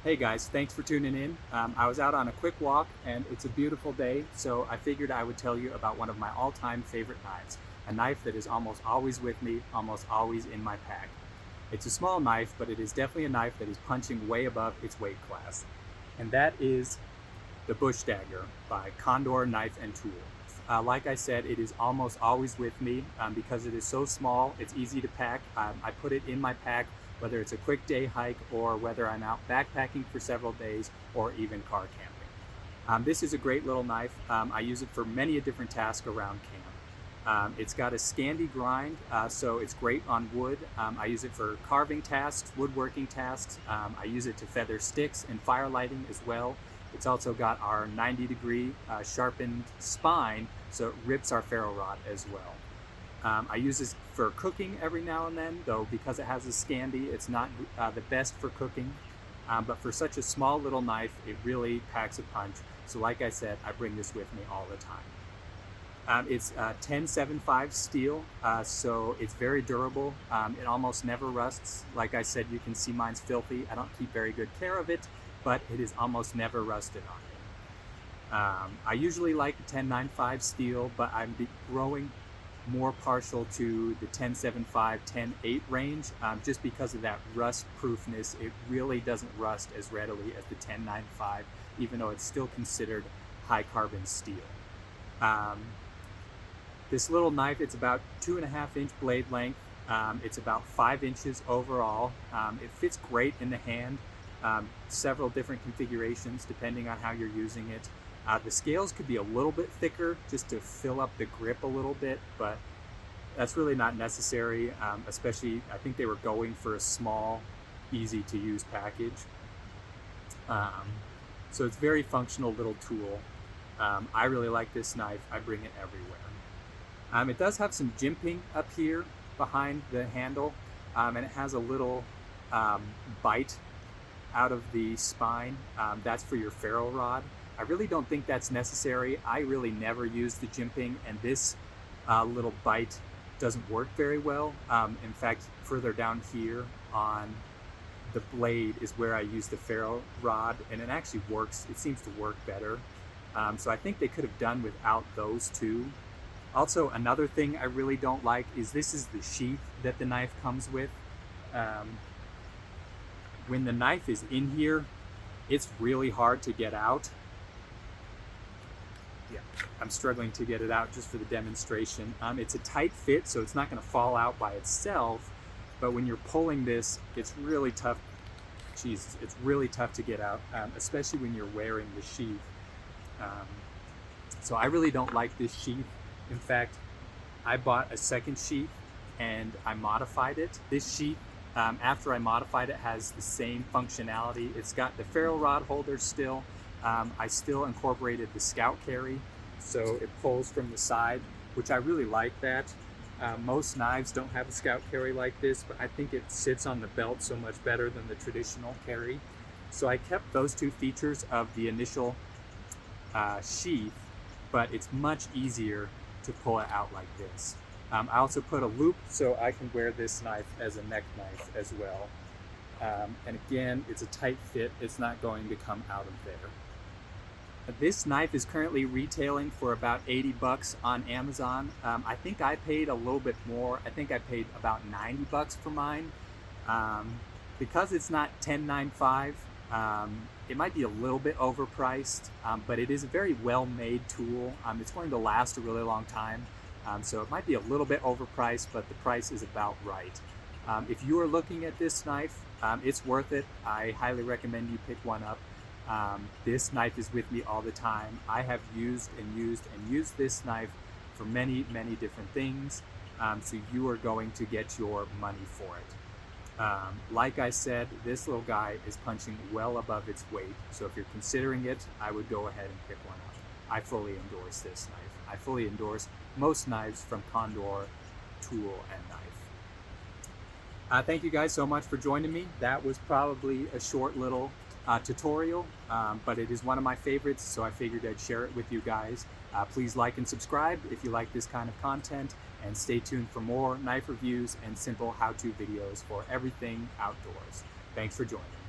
Hey guys, thanks for tuning in. I was out on a quick walk and it's a beautiful day, so I figured I would tell you about one of my all-time favorite knives, a knife that is almost always with me, almost always in my pack. It's a small knife, but it is definitely a knife that is punching way above its weight class, and that is the Bush Dagger by Condor Knife and Tool. Like I said, it is almost always with me because it is so small, it's easy to pack. I put it in my pack whether it's a quick day hike or whether I'm out backpacking for several days or even car camping. This is a great little knife. I use it for many different tasks around camp. It's got a Scandi grind, so it's great on wood. I use it for carving tasks, woodworking tasks. I use it to feather sticks and fire lighting as well. It's also got our 90-degree sharpened spine, so it rips our ferro rod as well. I use this for cooking every now and then, though because it has a Scandi, it's not the best for cooking. But for such a small little knife, it really packs a punch. So like I said, I bring this with me all the time. It's 1075 steel, so it's very durable. It almost never rusts. Like I said, you can see mine's filthy. I don't keep very good care of it, but it is almost never rusted on me. I usually like the 1095 steel, but I'm growing more partial to the 1075, 10.8 range, just because of that rust proofness. It really doesn't rust as readily as the 1095, even though it's still considered high carbon steel. This little knife, it's about 2.5-inch blade length. It's about 5 inches overall. It fits great in the hand, several different configurations depending on how you're using it. The scales could be a little bit thicker just to fill up the grip a little bit, but that's really not necessary, especially I think they were going for a small, easy to use package. So it's a very functional little tool. I really like this knife. I bring it everywhere. It does have some jimping up here behind the handle, and it has a little bite out of the spine. That's for your ferro rod. I really don't think that's necessary. I really never use the jimping, and this little bite doesn't work very well. In fact, further down here on the blade is where I use the ferro rod, and it actually works. It seems to work better. So I think they could have done without those two. Also, another thing I really don't like is this is the sheath that the knife comes with. When the knife is in here, it's really hard to get out. Yeah, I'm struggling to get it out just for the demonstration. It's a tight fit, so it's not going to fall out by itself, but when you're pulling this, it's really tough. Jesus, it's really tough to get out, especially when you're wearing the sheath. So I really don't like this sheath. In fact, I bought a second sheath and I modified it. This sheath, after I modified it, has the same functionality. It's got the ferro rod holder still. I still incorporated the scout carry, so it pulls from the side, which I really like that. Most knives don't have a scout carry like this, but I think it sits on the belt so much better than the traditional carry. So I kept those two features of the initial sheath, but it's much easier to pull it out like this. I also put a loop so I can wear this knife as a neck knife as well. And again, it's a tight fit. It's not going to come out of there. This knife is currently retailing for about 80 bucks on Amazon. I think I paid a little bit more. I think I paid about 90 bucks for mine. Because it's not 1095, it might be a little bit overpriced, but it is a very well-made tool. It's going to last a really long time. So it might be a little bit overpriced, but the price is about right. If you are looking at this knife, it's worth it. I highly recommend you pick one up. This knife is with me all the time. I have used this knife for many different things, so you are going to get your money for it. Like I said, this little guy is punching well above its weight, so if you're considering it, I would go ahead and pick one up. I fully endorse this knife. I fully endorse most knives from Condor Tool and Knife. Thank you guys so much for joining me. That was probably a short little tutorial, but it is one of my favorites, so I figured I'd share it with you guys. Please like and subscribe if you like this kind of content, and stay tuned for more knife reviews and simple how-to videos for everything outdoors. Thanks for joining.